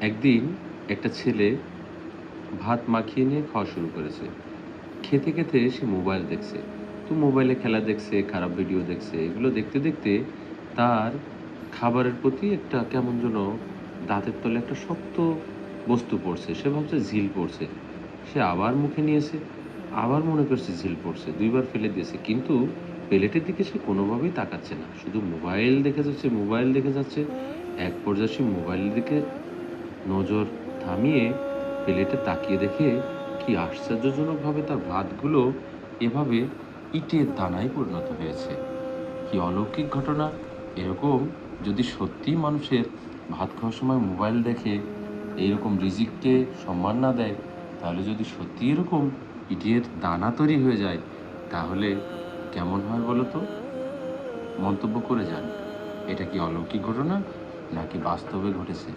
একদিন একটা ছেলে ভাত মাখিয়ে নিয়ে খাওয়া শুরু করেছে। খেতে, খেতে সে মোবাইল দেখছে। তো মোবাইলে খেলা দেখছে, খারাপ ভিডিও দেখছে। এগুলো দেখতে, দেখতে তার খাবারের প্রতি একটা কেমন যেন দাঁতের তলে একটা শক্ত বস্তু পড়ছে। সে ভাবছে ঝিল পড়ছে। সে আবার মুখে নিয়েছে, আবার মনে করছে ঝিল পড়ছে। ২ বার ফেলে দিয়েছে। কিন্তু প্লেটের দিকে সে কোনোভাবেই তাকাচ্ছে না। শুধু মোবাইল দেখে যাচ্ছে, মোবাইল দেখে যাচ্ছে। এক পর্যায়ে সে মোবাইলের দিকে নজর থামিয়ে প্লেটে তাকিয়ে দেখে কি আশ্চর্যজনকভাবে তার ভাতগুলো এভাবে ইটের দানায় পরিণত হয়েছে। কি অলৌকিক ঘটনা! এরকম যদি সত্যিই মানুষের ভাত খাওয়ার সময় মোবাইল দেখে এইরকম রিজিককে সম্মান না দেয়, তাহলে যদি সত্যি এরকম ইটের দানা তৈরি হয়ে যায়, তাহলে কেমন হয় বলো তো? মন্তব্য করে যান। এটা কি অলৌকিক ঘটনা নাকি বাস্তবে ঘটেছে?